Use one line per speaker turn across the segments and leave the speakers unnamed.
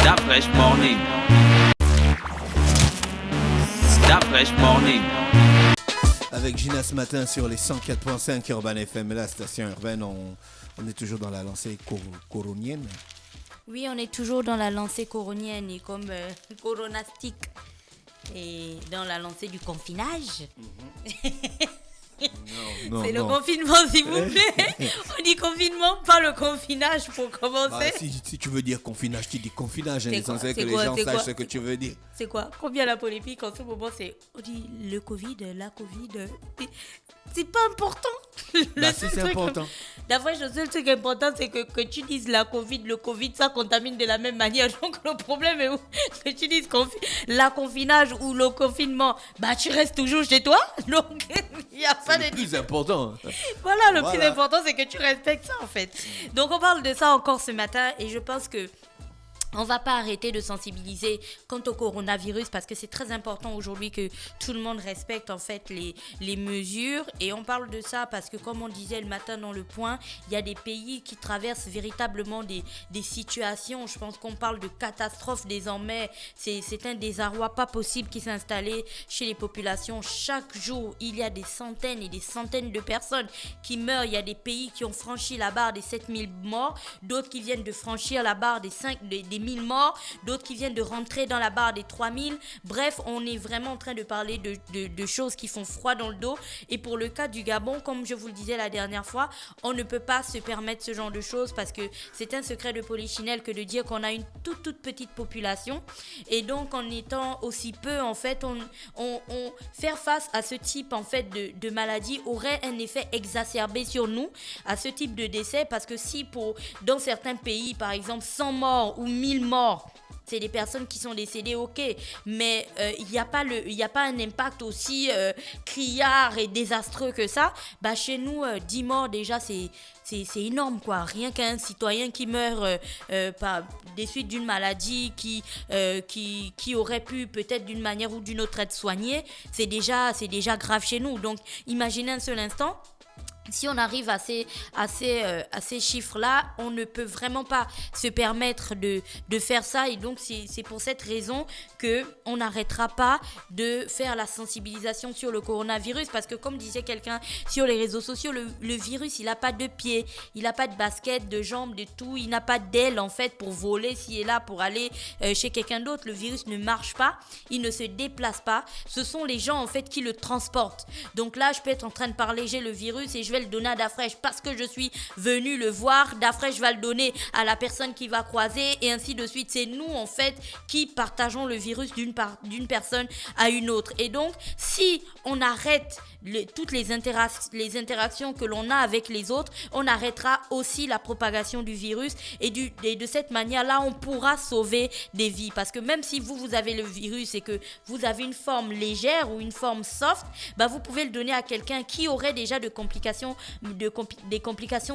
Da Fresh Morning. Da Fresh Morning.
Avec Gina ce matin sur les 104.5 Urban FM, la station urbaine, on est toujours dans la lancée coronienne.
Oui, on est toujours dans la lancée coronienne et comme coronastique et dans la lancée du confinage.
Non,
c'est le confinement, s'il vous plaît. On dit confinement, pas le confinage pour commencer.
Bah, si tu veux dire confinage, tu dis confinage. C'est censé que les gens sachent ce que tu veux dire.
C'est quoi? Combien la polémique en ce moment, on dit le Covid, la Covid. C'est pas important.
Bah si, c'est important.
D'après, le seul truc important, c'est que tu dises la Covid, le Covid, ça contamine de la même manière. Donc, le problème est où? Que tu dises la confinage ou le confinement, bah, tu restes toujours chez toi. Donc, il n'y a pas de...
C'est le plus important.
Voilà, le plus important, c'est que tu respectes ça, en fait. Donc, on parle de ça encore ce matin et je pense que on va pas arrêter de sensibiliser quant au coronavirus parce que c'est très important aujourd'hui que tout le monde respecte en fait les mesures et on parle de ça parce que comme on disait le matin dans le point, il y a des pays qui traversent véritablement des situations, je pense qu'on parle de catastrophe désormais, c'est un désarroi pas possible qui s'est installé chez les populations. Chaque jour, il y a des centaines et des centaines de personnes qui meurent, il y a des pays qui ont franchi la barre des 7000 morts, d'autres qui viennent de franchir la barre des 1000 morts, d'autres qui viennent de rentrer dans la barre des 3000. Bref, on est vraiment en train de parler de choses qui font froid dans le dos. Et pour le cas du Gabon, comme je vous le disais la dernière fois, on ne peut pas se permettre ce genre de choses parce que c'est un secret de polichinelle que de dire qu'on a une toute petite population. Et donc, en étant aussi peu, en fait, faire face à ce type en fait, de maladie aurait un effet exacerbé sur nous, à ce type de décès, parce que si dans certains pays, par exemple, 100 morts ou 1000 morts, c'est des personnes qui sont décédées, ok, mais il n'y a pas un impact aussi criard et désastreux que ça. Bah, chez nous, 10 morts déjà, c'est énorme, quoi. Rien qu'un citoyen qui meurt des suites d'une maladie qui aurait pu peut-être d'une manière ou d'une autre être soignée, c'est déjà grave chez nous. Donc, imaginez un seul instant. Si on arrive à ces chiffres-là, on ne peut vraiment pas se permettre de faire ça. Et donc, c'est pour cette raison qu'on n'arrêtera pas de faire la sensibilisation sur le coronavirus. Parce que comme disait quelqu'un sur les réseaux sociaux, le virus, il n'a pas de pieds, il n'a pas de basket, de jambes, de tout. Il n'a pas d'aile, en fait, pour voler s'il est là, pour aller chez quelqu'un d'autre. Le virus ne marche pas, il ne se déplace pas. Ce sont les gens, en fait, qui le transportent. Donc là, je peux être en train de parler, j'ai le virus et je vais le donner à Dafresh parce que je suis venu le voir. Dafresh va le donner à la personne qui va croiser et ainsi de suite. C'est nous en fait qui partageons le virus d'une personne à une autre. Et donc, si on arrête toutes les interactions que l'on a avec les autres, on arrêtera aussi la propagation du virus et de cette manière-là, on pourra sauver des vies. Parce que même si vous avez le virus et que vous avez une forme légère ou une forme soft, bah vous pouvez le donner à quelqu'un qui aurait déjà des complications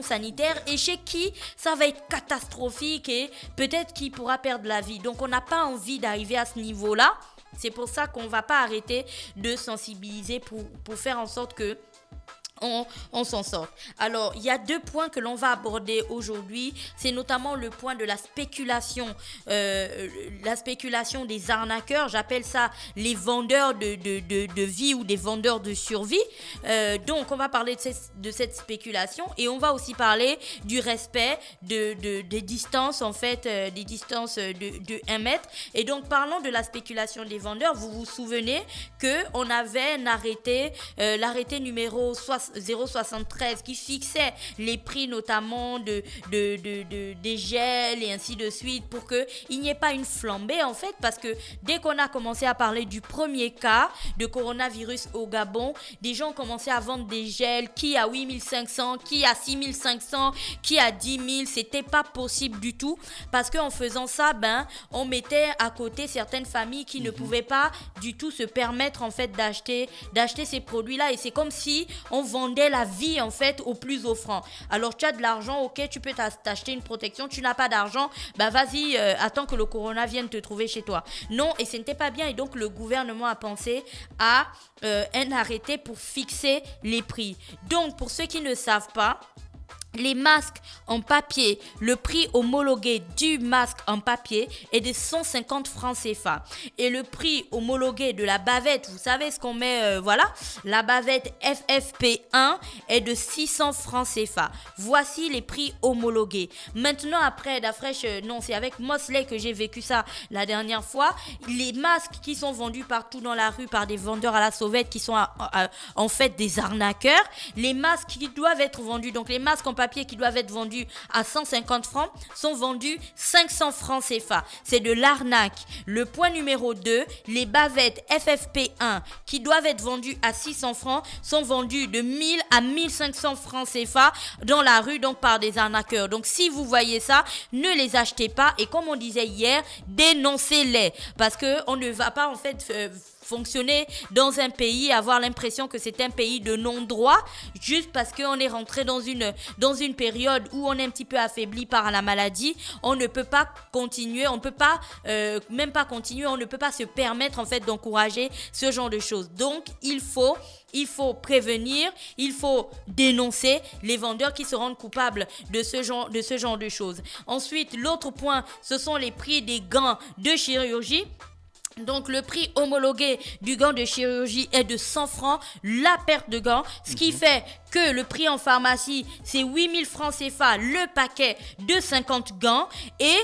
sanitaires et chez qui ça va être catastrophique et peut-être qu'il pourra perdre la vie. Donc on n'a pas envie d'arriver à ce niveau-là. C'est pour ça qu'on ne va pas arrêter de sensibiliser pour faire en sorte que on s'en sort. Alors, il y a 2 points que l'on va aborder aujourd'hui. C'est notamment le point de la spéculation des arnaqueurs. J'appelle ça les vendeurs de vie ou des vendeurs de survie. Donc, on va parler de cette spéculation et on va aussi parler du respect des distances, en fait, des distances de 1 mètre. Et donc, parlons de la spéculation des vendeurs. Vous vous souvenez qu'on avait un arrêté, l'arrêté numéro 073 qui fixait les prix notamment des gels et ainsi de suite pour qu'il n'y ait pas une flambée en fait, parce que dès qu'on a commencé à parler du premier cas de coronavirus au Gabon, des gens commençaient à vendre des gels qui à 8500, qui à 6500, qui à 10 000. C'était pas possible du tout parce qu'en faisant ça, on mettait à côté certaines familles qui ne pouvaient pas du tout se permettre en fait d'acheter ces produits-là, et c'est comme si on vendait la vie en fait au plus offrant. Alors tu as de l'argent, ok, tu peux t'acheter une protection. Tu n'as pas d'argent, vas-y, attends que le corona vienne te trouver chez toi. Non, et ce n'était pas bien, et donc le gouvernement a pensé à un arrêté pour fixer les prix. Donc pour ceux qui ne savent pas, Les masques en papier, le prix homologué du masque en papier est de 150 francs CFA. Et le prix homologué de la bavette, vous savez ce qu'on met, la bavette FFP1 est de 600 francs CFA. Voici les prix homologués. Maintenant, après, c'est avec Mosley que j'ai vécu ça la dernière fois. Les masques qui sont vendus partout dans la rue par des vendeurs à la sauvette qui sont en fait des arnaqueurs. Les masques qui doivent être vendus, donc les masques en papier qui doivent être vendus à 150 francs sont vendus 500 francs CFA. C'est de l'arnaque. Le point numéro 2, les bavettes FFP1 qui doivent être vendues à 600 francs sont vendues de 1000 à 1500 francs CFA dans la rue, donc par des arnaqueurs. Donc si vous voyez ça, ne les achetez pas et comme on disait hier, dénoncez-les parce qu'on ne va pas en fait fonctionner dans un pays, avoir l'impression que c'est un pays de non-droit, juste parce qu'on est rentré dans une période où on est un petit peu affaibli par la maladie. On ne peut pas continuer, on ne peut pas même pas continuer, on ne peut pas se permettre en fait d'encourager ce genre de choses. Donc il faut prévenir, il faut dénoncer les vendeurs qui se rendent coupables de ce genre de choses. Ensuite, l'autre point, ce sont les prix des gants de chirurgie. Donc le prix homologué du gant de chirurgie est de 100 francs la paire de gants, ce qui fait que le prix en pharmacie c'est 8000 francs CFA le paquet de 50 gants et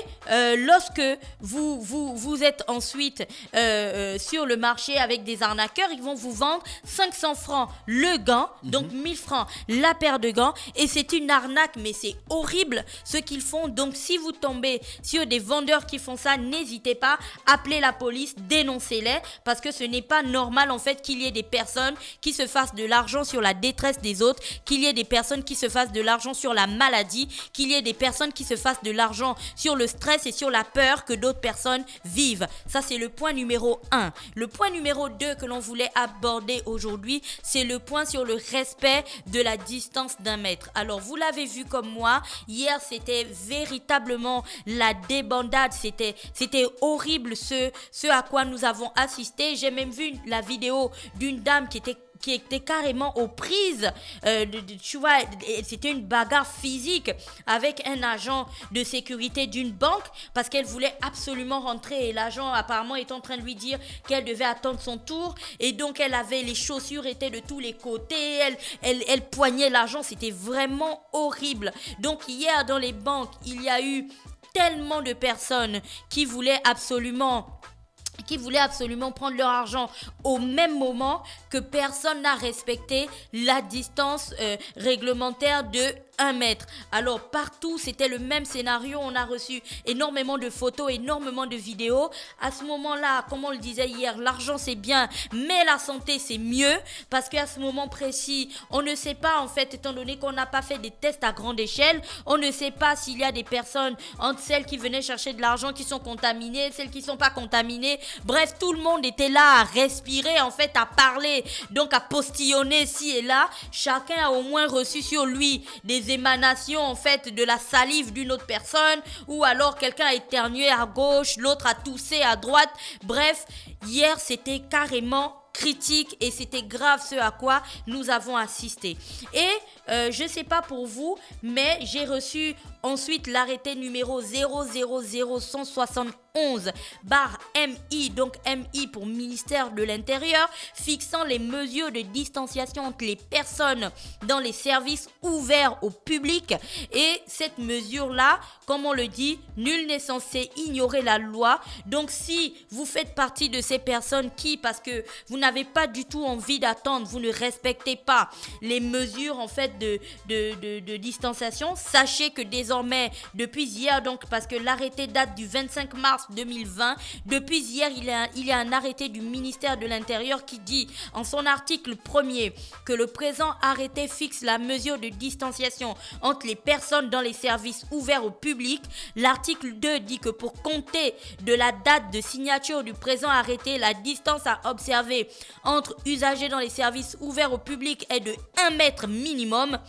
lorsque vous êtes ensuite sur le marché avec des arnaqueurs, ils vont vous vendre 500 francs le gant, donc 1000 francs la paire de gants et c'est une arnaque mais c'est horrible ce qu'ils font. Donc si vous tombez sur des vendeurs qui font ça, n'hésitez pas, appelez la police, dénoncez-les parce que ce n'est pas normal en fait qu'il y ait des personnes qui se fassent de l'argent sur la détresse des autres, qu'il y ait des personnes qui se fassent de l'argent sur la maladie, qu'il y ait des personnes qui se fassent de l'argent sur le stress et sur la peur que d'autres personnes vivent. Ça c'est le point numéro 1. Le point numéro 2 que l'on voulait aborder aujourd'hui, c'est le point sur le respect de la distance d'un mètre. Alors vous l'avez vu comme moi, hier c'était véritablement la débandade, c'était horrible ce à quoi nous avons assisté. J'ai même vu la vidéo d'une dame qui était carrément aux prises, tu vois, c'était une bagarre physique avec un agent de sécurité d'une banque parce qu'elle voulait absolument rentrer et l'agent apparemment est en train de lui dire qu'elle devait attendre son tour et donc elle avait, les chaussures étaient de tous les côtés, elle poignait l'argent, c'était vraiment horrible. Donc hier dans les banques, il y a eu tellement de personnes qui voulaient absolument prendre leur argent au même moment que personne n'a respecté la distance réglementaire de 1 mètre. Alors partout c'était le même scénario, on a reçu énormément de photos, énormément de vidéos. À ce moment-là, comme on le disait hier, l'argent c'est bien, mais la santé c'est mieux parce qu'à ce moment précis, on ne sait pas en fait, étant donné qu'on n'a pas fait des tests à grande échelle, on ne sait pas s'il y a des personnes entre celles qui venaient chercher de l'argent qui sont contaminées, celles qui ne sont pas contaminées. Bref, tout le monde était là à respirer en fait, à parler, donc à postillonner ci et là. Chacun a au moins reçu sur lui des émanations en fait de la salive d'une autre personne ou alors quelqu'un a éternué à gauche, l'autre a toussé à droite. Bref, hier c'était carrément critique et c'était grave ce à quoi nous avons assisté. Et je sais pas pour vous, mais j'ai reçu ensuite l'arrêté numéro 000171/MI, donc MI pour ministère de l'Intérieur, fixant les mesures de distanciation entre les personnes dans les services ouverts au public. Et cette mesure-là, comme on le dit, nul n'est censé ignorer la loi. Donc si vous faites partie de ces personnes qui, parce que vous n'avez pas du tout envie d'attendre, vous ne respectez pas les mesures en fait de distanciation, sachez que désormais, depuis hier, donc parce que l'arrêté date du 25 mars 2020, depuis hier, il y a un arrêté du ministère de l'Intérieur qui dit en son article 1er que le présent arrêté fixe la mesure de distanciation entre les personnes dans les services ouverts au public. L'article 2 dit que pour compter de la date de signature du présent arrêté, la distance à observer entre usagers dans les services ouverts au public est de 1 mètre minimum.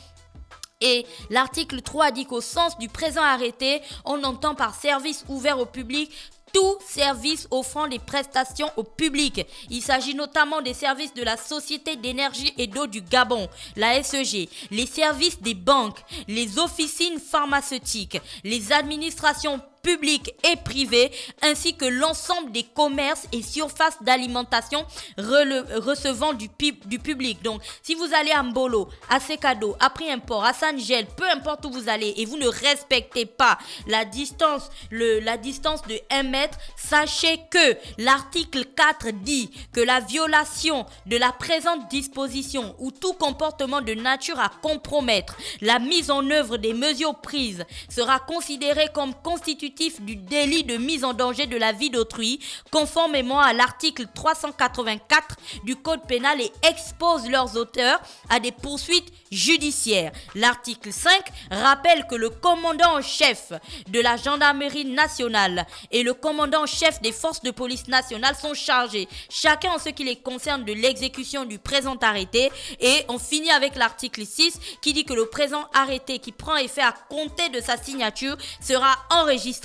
Et l'article 3 dit qu'au sens du présent arrêté, on entend par service ouvert au public tout service offrant des prestations au public. Il s'agit notamment des services de la Société d'énergie et d'eau du Gabon, la SEG, les services des banques, les officines pharmaceutiques, les administrations publiques et privées, ainsi que l'ensemble des commerces et surfaces d'alimentation recevant du public. Donc, si vous allez à Mbolo, à Sekado, à Prix-Import, à Saint-Gel, peu importe où vous allez et vous ne respectez pas la distance de 1 mètre, sachez que l'article 4 dit que la violation de la présente disposition ou tout comportement de nature à compromettre la mise en œuvre des mesures prises sera considéré comme constitutif du délit de mise en danger de la vie d'autrui, conformément à l'article 384 du Code pénal et expose leurs auteurs à des poursuites judiciaires. L'article 5 rappelle que le commandant en chef de la gendarmerie nationale et le commandant en chef des forces de police nationales sont chargés, chacun en ce qui les concerne, de l'exécution du présent arrêté. Et on finit avec l'article 6 qui dit que le présent arrêté qui prend effet à compter de sa signature sera enregistré,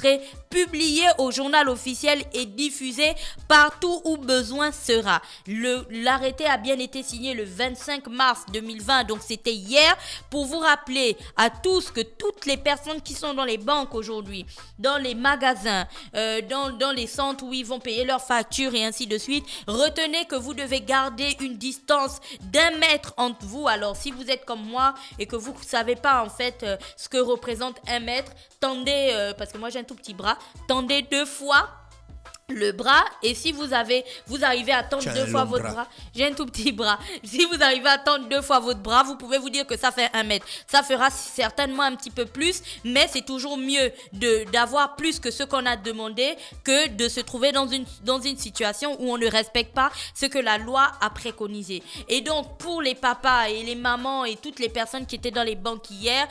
publié au journal officiel et diffusé partout où besoin sera. L'arrêté a bien été signé le 25 mars 2020, donc c'était hier, pour vous rappeler à tous que toutes les personnes qui sont dans les banques aujourd'hui, dans les magasins, dans les centres où ils vont payer leurs factures et ainsi de suite, retenez que vous devez garder une distance d'1 mètre entre vous. Alors si vous êtes comme moi et que vous ne savez pas en fait ce que représente 1 mètre, tendez, parce que moi j'ai un tout petit bras, tendez 2 fois le bras, et si vous arrivez à tendre 2 fois votre bras, j'ai un tout petit bras, si vous arrivez à tendre 2 fois votre bras, vous pouvez vous dire que ça fait 1 mètre. Ça fera certainement un petit peu plus, mais c'est toujours mieux d'avoir plus que ce qu'on a demandé que de se trouver dans une situation où on ne respecte pas ce que la loi a préconisé. Et donc pour les papas et les mamans et toutes les personnes qui étaient dans les banques hier,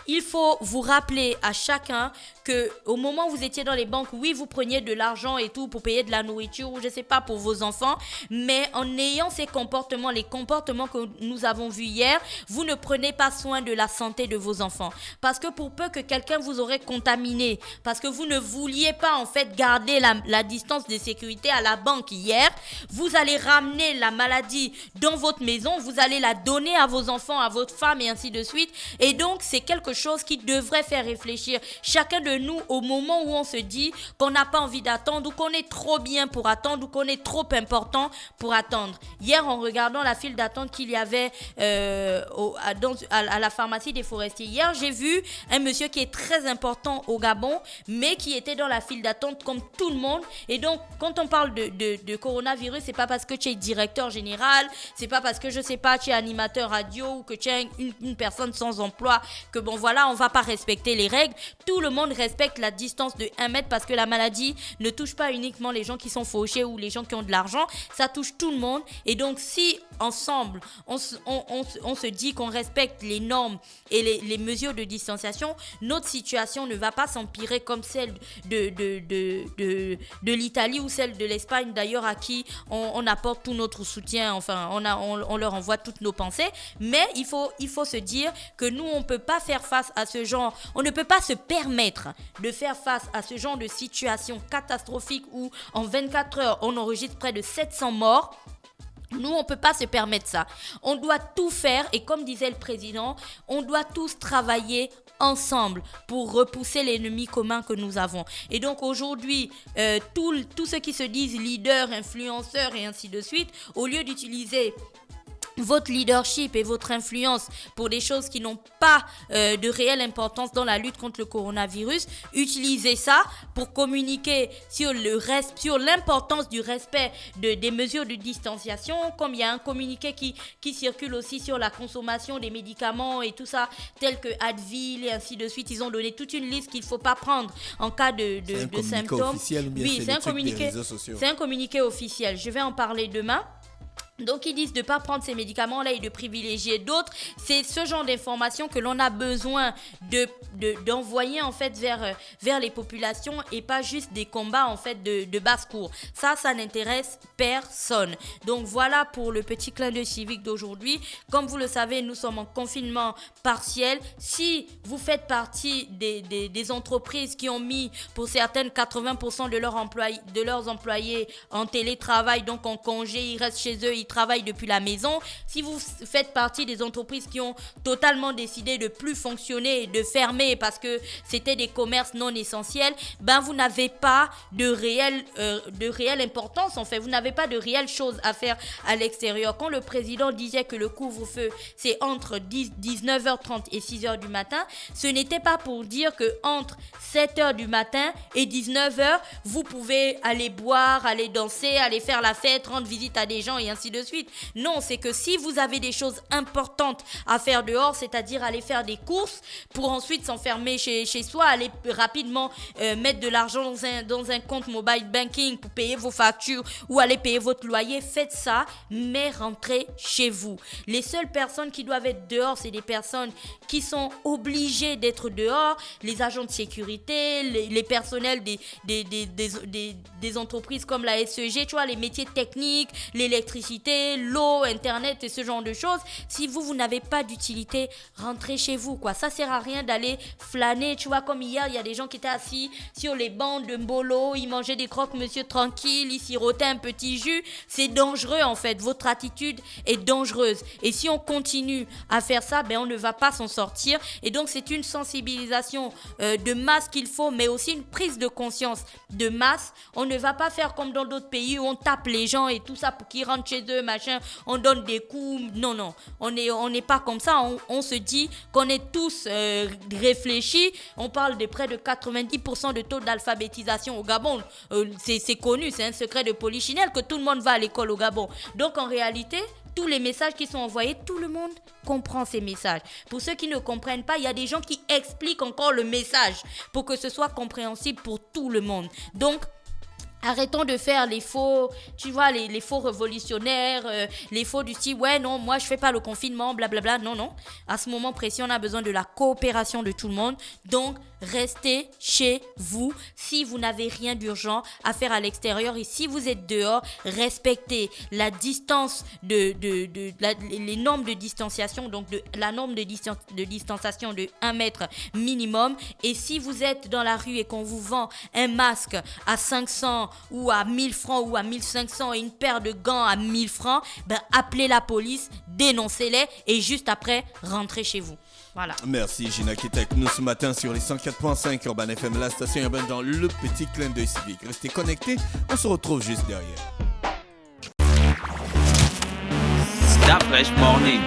il faut vous rappeler à chacun que au moment où vous étiez dans les banques, oui, vous preniez de l'argent et tout pour payer de la nourriture ou je sais pas pour vos enfants, mais en ayant ces comportements, les comportements que nous avons vus hier, vous ne prenez pas soin de la santé de vos enfants. Parce que pour peu que quelqu'un vous aurait contaminé, parce que vous ne vouliez pas en fait garder la distance de sécurité à la banque hier, vous allez ramener la maladie dans votre maison, vous allez la donner à vos enfants, à votre femme et ainsi de suite. Et donc c'est quelque chose qui devrait faire réfléchir chacun de nous au moment où on se dit qu'on n'a pas envie d'attendre ou qu'on est trop bien pour attendre ou qu'on est trop important pour attendre. Hier, en regardant la file d'attente qu'il y avait à la pharmacie des forestiers, hier, j'ai vu un monsieur qui est très important au Gabon, mais qui était dans la file d'attente comme tout le monde. Et donc, quand on parle de coronavirus, c'est pas parce que tu es directeur général, c'est pas parce que, je sais pas, tu es animateur radio ou que tu es une personne sans emploi que bon voilà, on va pas respecter les règles. Tout le monde respecte la distance de 1 mètre parce que la maladie ne touche pas uniquement les gens qui sont fauchés ou les gens qui ont de l'argent, ça touche tout le monde. Et donc si ensemble on se dit qu'on respecte les normes et les mesures de distanciation, notre situation ne va pas s'empirer comme celle de l'Italie ou celle de l'Espagne d'ailleurs, à qui on apporte tout notre soutien, enfin on leur envoie toutes nos pensées. Mais il faut se dire que nous on peut pas faire face à ce genre, on ne peut pas se permettre de faire face à ce genre de situation catastrophique où en 24 heures on enregistre près de 700 morts. Nous, on ne peut pas se permettre ça. On doit tout faire et comme disait le président, on doit tous travailler ensemble pour repousser l'ennemi commun que nous avons. Et donc aujourd'hui, tous ceux qui se disent leaders, influenceurs et ainsi de suite, au lieu d'utiliser votre leadership et votre influence pour des choses qui n'ont pas de réelle importance dans la lutte contre le coronavirus, utilisez ça pour communiquer sur l'importance du respect des mesures de distanciation, comme il y a un communiqué qui circule aussi sur la consommation des médicaments et tout ça, tels que Advil et ainsi de suite. Ils ont donné toute une liste qu'il ne faut pas prendre en cas de symptômes.
Officiel, ou bien
oui,
c'est un communiqué.
C'est un communiqué officiel. Je vais en parler demain. Donc, ils disent de ne pas prendre ces médicaments-là et de privilégier d'autres. C'est ce genre d'informations que l'on a besoin d'envoyer en fait vers les populations et pas juste des combats en fait de basse-cour. Ça n'intéresse personne. Donc, voilà pour le petit clin d'œil civique d'aujourd'hui. Comme vous le savez, nous sommes en confinement partiel. Si vous faites partie des entreprises qui ont mis pour certaines 80% de leurs employés en télétravail, donc en congé, ils restent chez eux, ils travaillent depuis la maison. Si vous faites partie des entreprises qui ont totalement décidé de plus fonctionner, de fermer parce que c'était des commerces non essentiels, ben vous n'avez pas de réelle importance en fait. Vous n'avez pas de réelles choses à faire à l'extérieur. Quand le président disait que le couvre-feu c'est entre 19h30 et 6h du matin, ce n'était pas pour dire que entre 7h du matin et 19h, vous pouvez aller boire, aller danser, aller faire la fête, rendre visite à des gens et ainsi de suite. Non, c'est que si vous avez des choses importantes à faire dehors, c'est-à-dire aller faire des courses pour ensuite s'enfermer chez soi, aller rapidement mettre de l'argent dans un compte mobile banking pour payer vos factures ou aller payer votre loyer, faites ça, mais rentrez chez vous. Les seules personnes qui doivent être dehors, c'est des personnes qui sont obligées d'être dehors, les agents de sécurité, les personnels des entreprises comme la SEG, tu vois, les métiers techniques, l'électricité, l'eau, internet et ce genre de choses. Si vous n'avez pas d'utilité, rentrez chez vous, quoi. Ça sert à rien d'aller flâner, tu vois, comme hier, il y a des gens qui étaient assis sur les bancs de Mbolo, ils mangeaient des croque-monsieur tranquilles, ils sirotaient un petit jus. C'est dangereux, en fait. Votre attitude est dangereuse. Et si on continue à faire ça, ben, on ne va pas s'en sortir. Et donc, c'est une sensibilisation de masse qu'il faut, mais aussi une prise de conscience de masse. On ne va pas faire comme dans d'autres pays où on tape les gens et tout ça pour qu'ils rentrent chez eux, machin, on donne des coups. Non, on n'est pas comme ça. On se dit qu'on est tous réfléchis. On parle de près de 90% de taux d'alphabétisation au Gabon. C'est connu, c'est un secret de polichinelle que tout le monde va à l'école au Gabon. Donc en réalité, tous les messages qui sont envoyés, tout le monde comprend ces messages. Pour ceux qui ne comprennent pas, il y a des gens qui expliquent encore le message pour que ce soit compréhensible pour tout le monde. Donc, arrêtons de faire les faux, tu vois, les faux révolutionnaires, les faux du style, ouais, non, moi, je fais pas le confinement, blablabla. Non. À ce moment précis, on a besoin de la coopération de tout le monde. Donc, restez chez vous si vous n'avez rien d'urgent à faire à l'extérieur. Et si vous êtes dehors, respectez la distance les normes de distanciation, donc la norme de distanciation de 1 mètre minimum. Et si vous êtes dans la rue et qu'on vous vend un masque à 500 ou à 1000 francs ou à 1500 et une paire de gants à 1000 francs, ben appelez la police, dénoncez-les et juste après, rentrez chez vous. Voilà.
Merci Gina qui est avec nous ce matin sur les 104.5 Urban FM, la station urbaine dans le petit clin d'œil civique. Restez connectés, on se retrouve juste derrière.
Stop Fresh Morning.